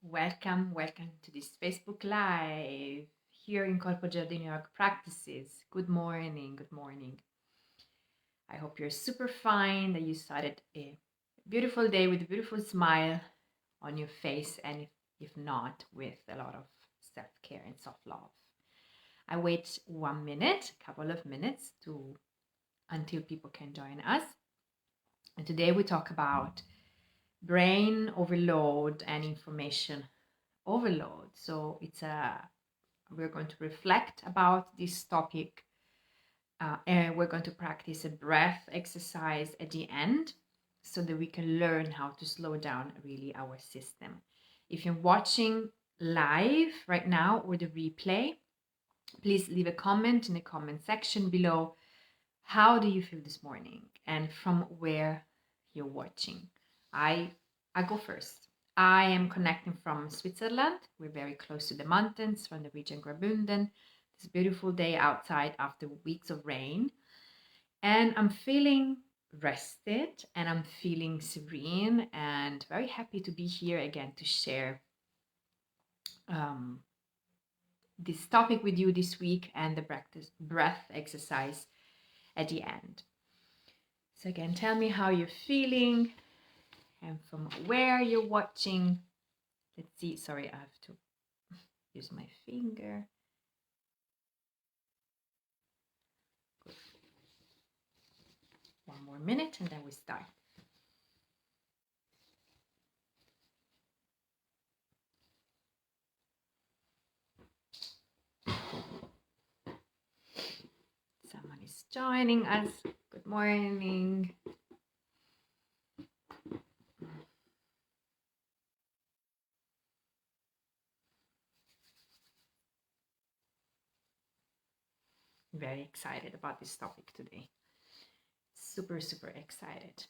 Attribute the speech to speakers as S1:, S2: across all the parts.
S1: Welcome to this Facebook Live here in Corpo Giardino Yoga Practices. Good morning. I hope you're super fine, that you started a beautiful day with a beautiful smile on your face, and if not, with a lot of self-care and self-love. I wait 1 minute, a couple of minutes until people can join us. And today we talk about brain overload and information overload. So we're going to reflect about this topic, and we're going to practice a breath exercise at the end so that we can learn how to slow down really our system. If you're watching live right now or the replay, please leave a comment in the comment section below. How do you feel this morning and from where you're watching? I go first. I am connecting from Switzerland. We're very close to the mountains from the region Graubünden. It's a beautiful day outside after weeks of rain. And I'm feeling rested and I'm feeling serene and very happy to be here again to share this topic with you this week and the breath exercise at the end. So again, tell me how you're feeling and from where you're watching. Let's see, sorry, I have to use my finger. Good. 1 more minute and then we start. Someone is joining us. Good morning. Very excited about this topic today. Super excited.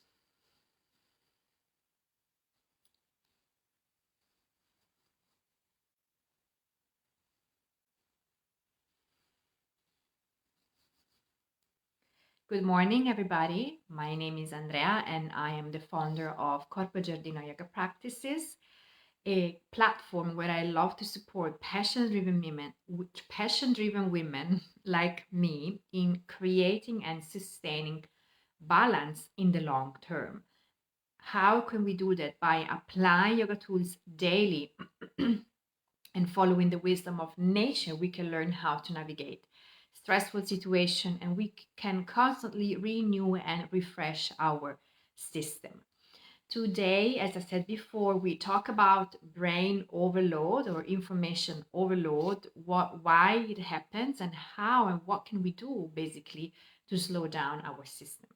S1: Good morning, everybody. My name is Andrea and I am the founder of Corpo Giardino Yoga Practices, a platform where I love to support passion-driven women like me in creating and sustaining balance in the long term. How can we do that? By applying yoga tools daily and following the wisdom of nature, we can learn how to navigate stressful situation, and we can constantly renew and refresh our system. Today, as I said before, we talk about brain overload or information overload, why it happens and how and what can we do basically to slow down our system.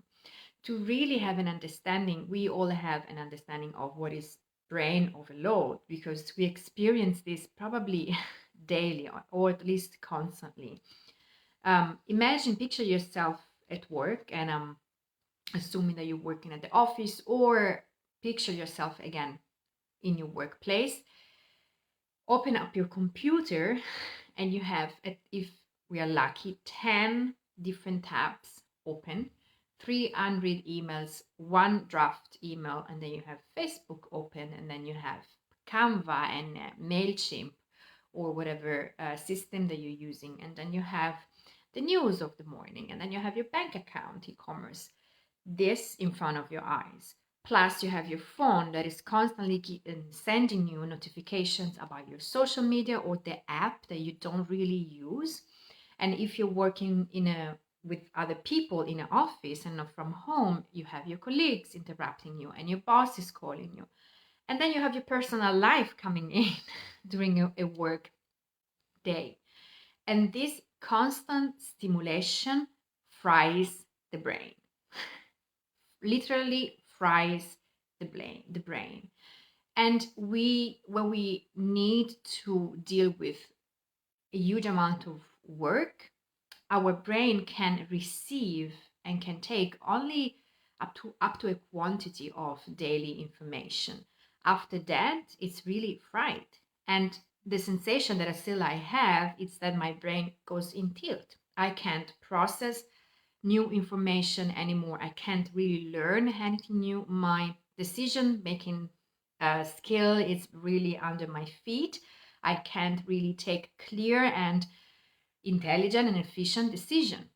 S1: To really have an understanding, we all have an understanding of what is brain overload because we experience this probably daily or at least constantly. Picture yourself at work, and I'm assuming that you're working at the office, or picture yourself again in your workplace. Open up your computer and you have, if we are lucky, 10 different tabs open, 300 emails, 1 draft email, and then you have Facebook open, and then you have Canva and MailChimp or whatever system that you're using, and then you have the news of the morning, and then you have your bank account, e-commerce, this in front of your eyes. Plus you have your phone that is constantly sending you notifications about your social media or the app that you don't really use. And if you're working with other people in an office and not from home, you have your colleagues interrupting you and your boss is calling you. And then you have your personal life coming in during a work day. And this constant stimulation fries the brain. Literally fries the brain. And when we need to deal with a huge amount of work, our brain can receive and can take only up to a quantity of daily information. After that, it's really fried. And the sensation that I have is that my brain goes in tilt. I can't process new information anymore. I can't really learn anything new. My decision making skill is really under my feet. I can't really take clear and intelligent and efficient decision.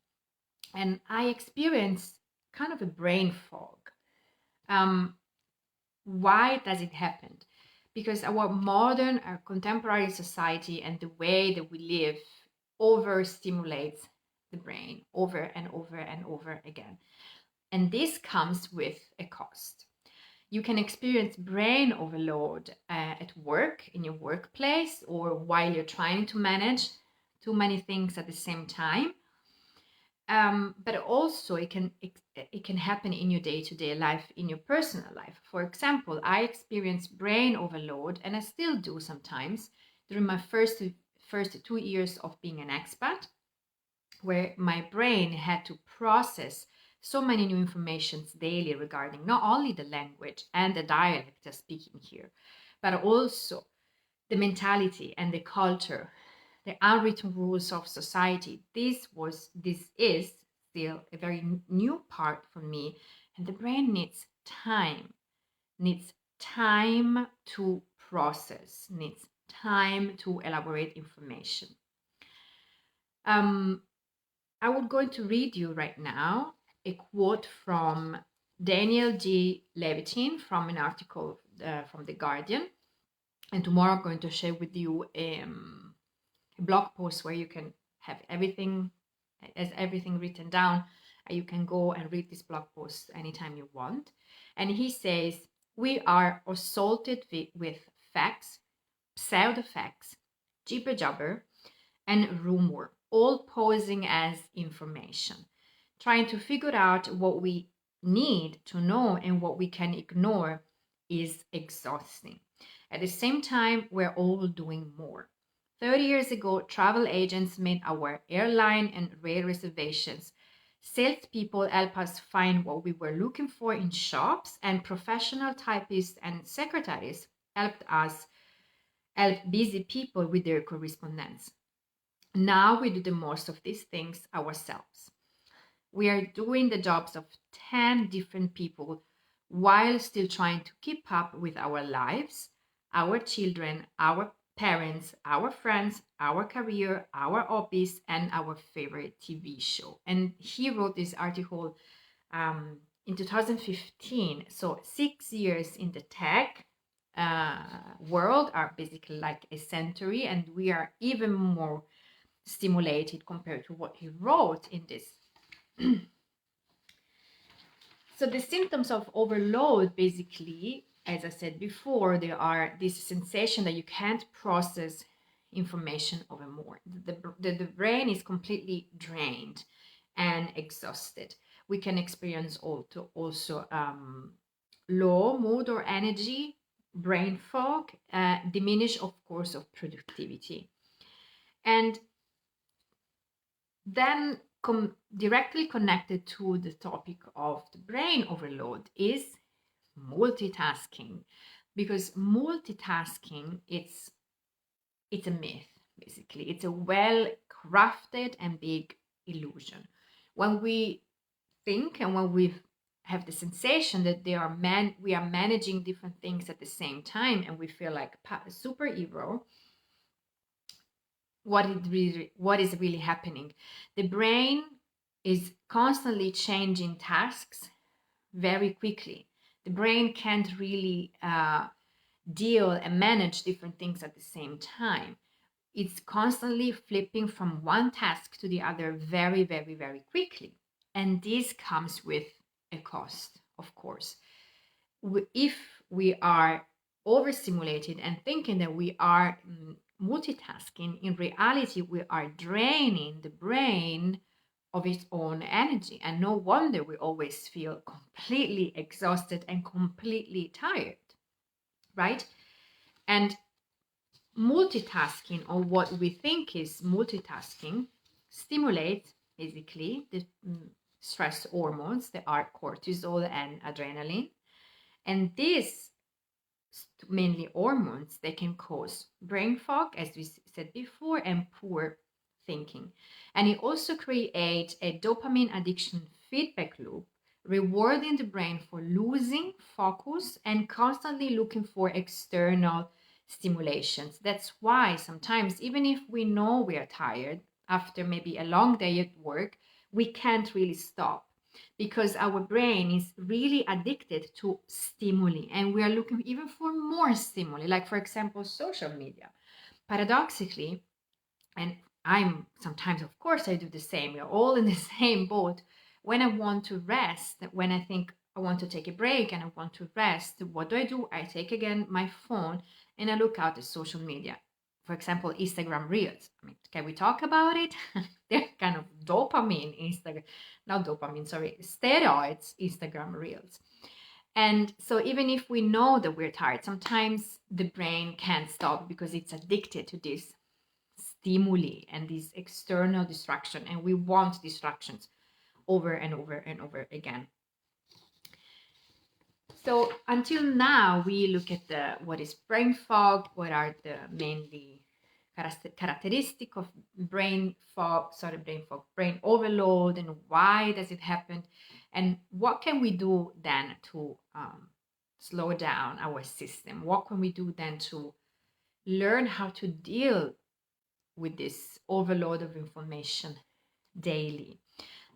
S1: And I experienced kind of a brain fog. Why does it happen? Because our modern, our contemporary society and the way that we live overstimulates the brain over and over and over again. And this comes with a cost. You can experience brain overload at work, in your workplace, or while you're trying to manage too many things at the same time. But also it can happen in your day-to-day life, in your personal life. For example, I experienced brain overload, and I still do sometimes, during my first 2 years of being an expat, where my brain had to process so many new informations daily regarding not only the language and the dialect I'm speaking here, but also the mentality and the culture, the unwritten rules of society. This is still a very new part for me, and the brain needs time to process, needs time to elaborate information. I would going to read you right now a quote from Daniel G. Levitin from an article from The Guardian. And tomorrow I'm going to share with you a blog post where you can have everything written down. You can go and read this blog post anytime you want. And he says, we are assaulted with facts, pseudo-facts, jibber-jabber, and rumor, all posing as information. Trying to figure out what we need to know and what we can ignore is exhausting. At the same time, we're all doing more. 30 years ago, travel agents made our airline and rail reservations. Salespeople helped us find what we were looking for in shops, and professional typists and secretaries help busy people with their correspondence. Now we do the most of these things ourselves. We are doing the jobs of 10 different people while still trying to keep up with our lives, our children, our parents, our friends, our career, our hobbies, and our favorite TV show. And he wrote this article in 2015. So 6 years in the tech world are basically like a century, and we are even more stimulated compared to what he wrote in this. So the symptoms of overload, basically, as I said before, there are this sensation that you can't process information over more. The brain is completely drained and exhausted. We can experience also low mood or energy, brain fog, diminish, of course, of productivity. And then directly connected to the topic of the brain overload is multitasking, because multitasking, it's a myth. Basically, it's a well crafted and big illusion. When we think and when we have the sensation that we are managing different things at the same time, and we feel like a superhero, what is really happening? The brain is constantly changing tasks very quickly. The brain can't really deal and manage different things at the same time. It's constantly flipping from one task to the other very, very, very quickly. And this comes with a cost, of course. If we are overstimulated and thinking that we are multitasking, in reality, we are draining the brain of its own energy. And no wonder we always feel completely exhausted and completely tired, right? And multitasking, or what we think is multitasking, stimulates basically the stress hormones that are cortisol and adrenaline. And these mainly hormones, they can cause brain fog, as we said before, and poor thinking. And it also creates a dopamine addiction feedback loop rewarding the brain for losing focus and constantly looking for external stimulations. That's why sometimes, even if we know we are tired after maybe a long day at work, we can't really stop because our brain is really addicted to stimuli and we are looking even for more stimuli, like, for example, social media. Paradoxically, and I'm sometimes, of course, I do the same. We're all in the same boat. When I want to rest, when I think I want to take a break and I want to rest, what do? I take again my phone and I look out at social media. For example, Instagram Reels. I mean, can we talk about it? They're kind of dopamine Instagram, not dopamine, sorry, steroids Instagram Reels. And so even if we know that we're tired, sometimes the brain can't stop because it's addicted to this stimuli and these external distraction, and we want distractions over and over and over again. So until now we look at what is brain fog, what are the mainly characteristic of brain fog, brain overload, and why does it happen, and what can we do then to slow down our system? What can we do then to learn how to deal with this overload of information daily?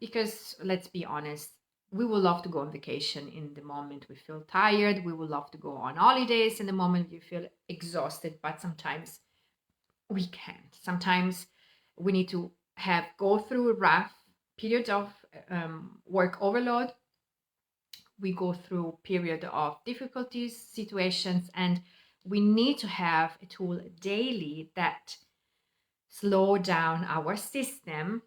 S1: Because let's be honest, we would love to go on vacation in the moment we feel tired. We would love to go on holidays in the moment we feel exhausted, but sometimes we can't. Sometimes we need to go through a rough period of work overload. We go through period of difficulties, situations, and we need to have a tool daily that slow down our system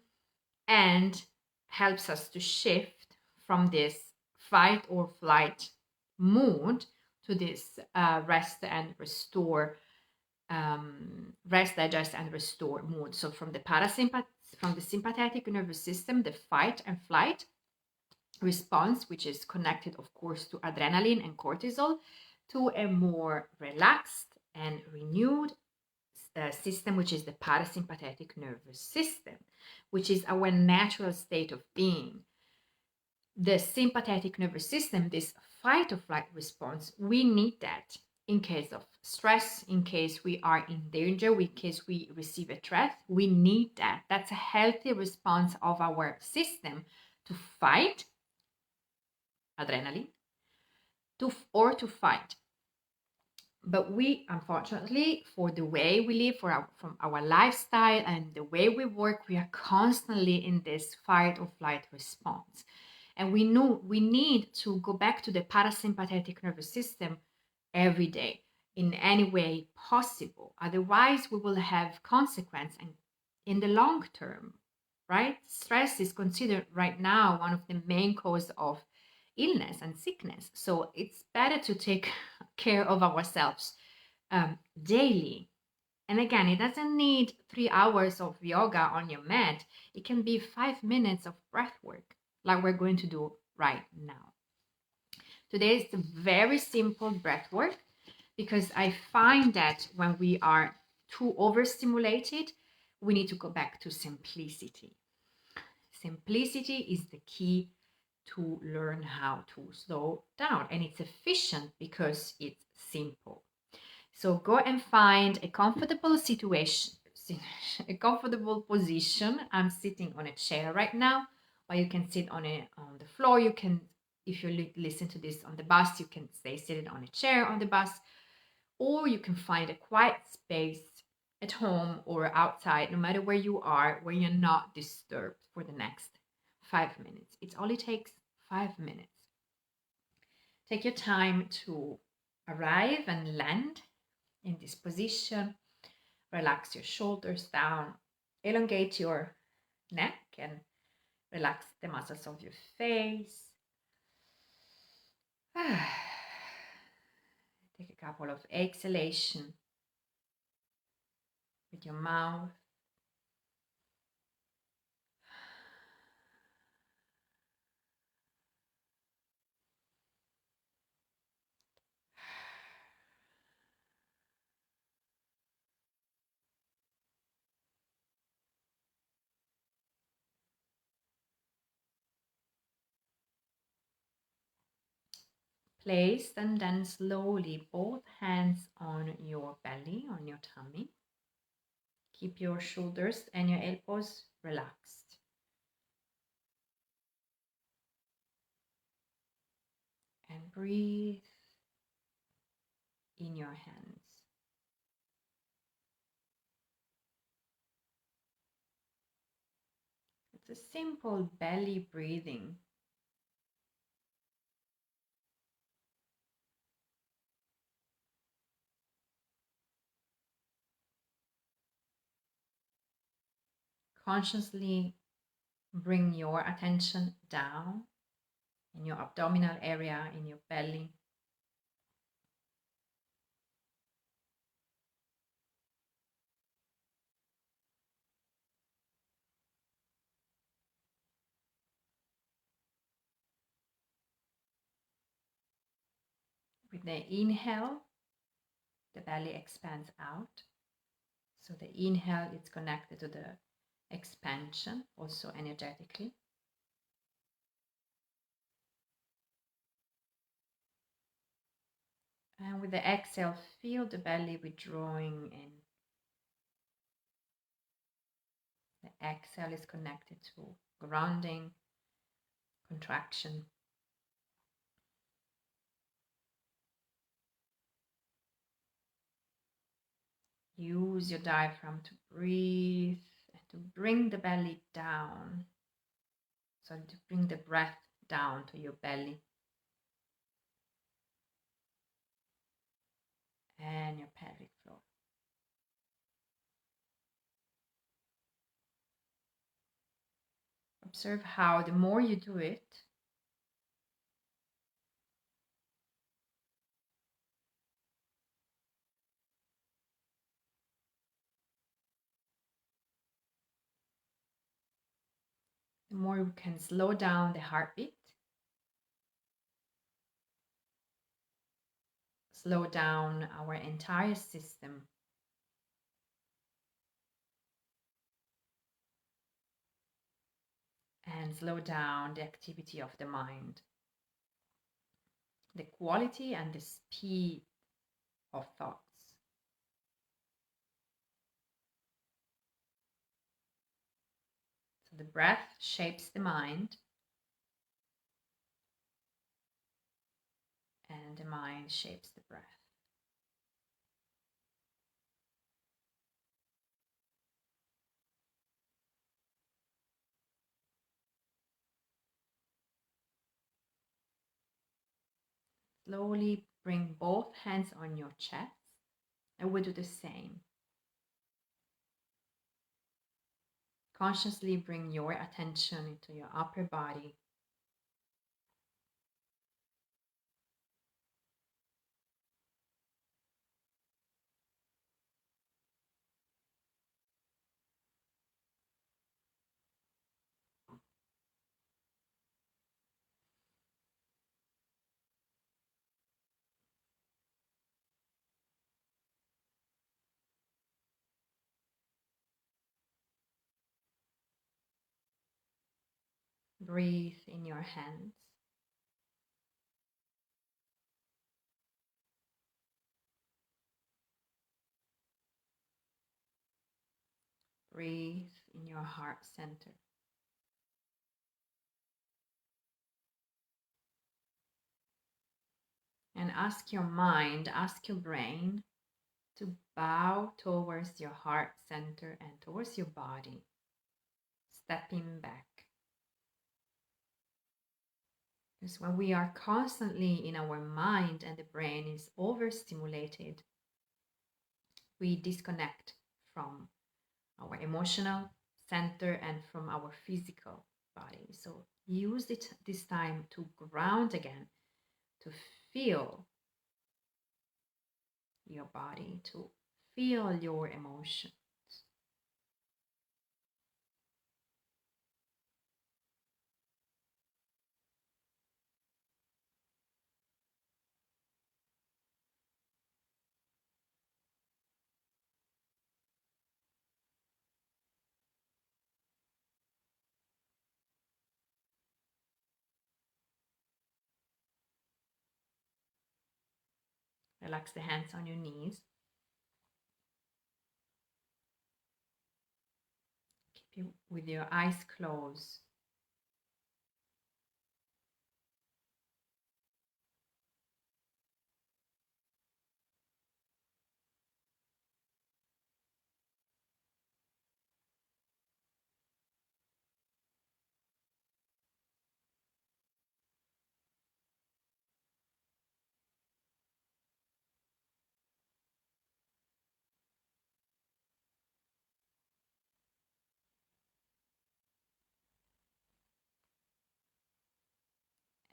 S1: and helps us to shift from this fight or flight mood to this rest, digest, and restore mood. So from the sympathetic nervous system, the fight and flight response, which is connected, of course, to adrenaline and cortisol, to a more relaxed and renewed system, which is the parasympathetic nervous system, which is our natural state of being. The sympathetic nervous system, this fight or flight response, we need that in case of stress, in case we are in danger, in case we receive a threat. We need that. That's a healthy response of our system to fight, adrenaline, or to fight. But we, unfortunately, for the way we live, from our lifestyle and the way we work, we are constantly in this fight or flight response. And we know we need to go back to the parasympathetic nervous system every day in any way possible. Otherwise, we will have consequence and in the long term, right? Stress is considered right now one of the main causes of illness and sickness. So it's better to take care of ourselves daily. And again, it doesn't need 3 hours of yoga on your mat. It can be 5 minutes of breath work, like we're going to do right now. Today is a very simple breath work because I find that when we are too overstimulated, we need to go back to simplicity. Simplicity is the key to learn how to slow down, and it's efficient because it's simple. So go and find a comfortable situation, a comfortable position. I'm sitting on a chair right now, but you can sit on the floor. You can, if you listen to this on the bus, you can stay seated on a chair on the bus, or you can find a quiet space at home or outside, no matter where you are, where you're not disturbed for the next 5 minutes. It only takes 5 minutes. Take your time to arrive and land in this position. Relax your shoulders down, elongate your neck, and relax the muscles of your face. Take a couple of exhalations with your mouth. Place and then slowly both hands on your belly, on your tummy. Keep your shoulders and your elbows relaxed. And breathe in your hands. It's a simple belly breathing. Consciously bring your attention down in your abdominal area, in your belly. With the inhale, the belly expands out. So the inhale is connected to the expansion, also energetically. And with the exhale, feel the belly withdrawing in. The exhale is connected to grounding, contraction. Use your diaphragm to breathe and to bring the belly down. So to bring the breath down to your belly and your pelvic floor. Observe how the more you do it, the more we can slow down the heartbeat, slow down our entire system, and slow down the activity of the mind, the quality and the speed of thoughts. So the breath shapes the mind, and the mind shapes the breath. Slowly bring both hands on your chest, and we'll do the same. Consciously bring your attention into your upper body. Breathe in your hands. Breathe in your heart center. And ask your mind, ask your brain to bow towards your heart center and towards your body, stepping back. Because when we are constantly in our mind and the brain is overstimulated, we disconnect from our emotional center and from our physical body. So use it this time to ground again, to feel your body, to feel your emotions. relax the hands on your knees. Keep you with your eyes closed.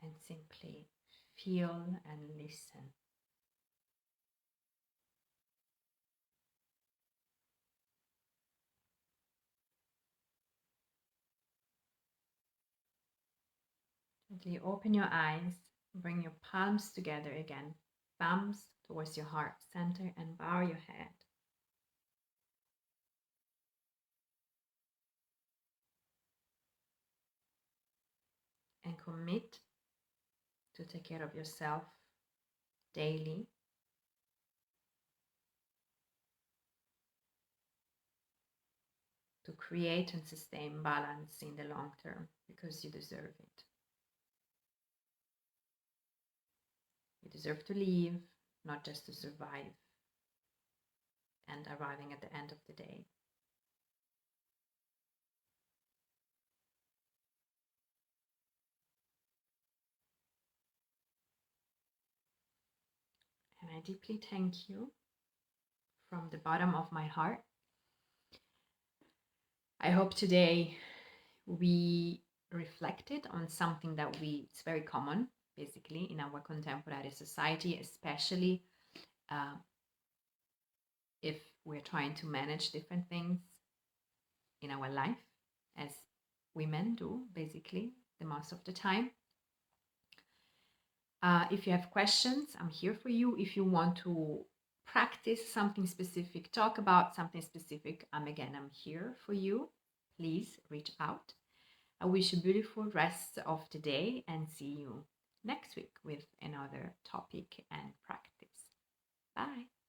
S1: And simply feel and listen. Gently open your eyes, bring your palms together again, thumbs towards your heart center, and bow your head. And commit to take care of yourself daily. To create and sustain balance in the long term, because you deserve it. You deserve to live, not just to survive and arriving at the end of the day. And I deeply thank you from the bottom of my heart. I hope today we reflected on something that it's very common, basically, in our contemporary society, especially if we're trying to manage different things in our life, as women do, basically, the most of the time. If you have questions, I'm here for you. If you want to practice something specific, talk about something specific, I'm here for you. Please reach out. I wish you a beautiful rest of the day and see you next week with another topic and practice. Bye.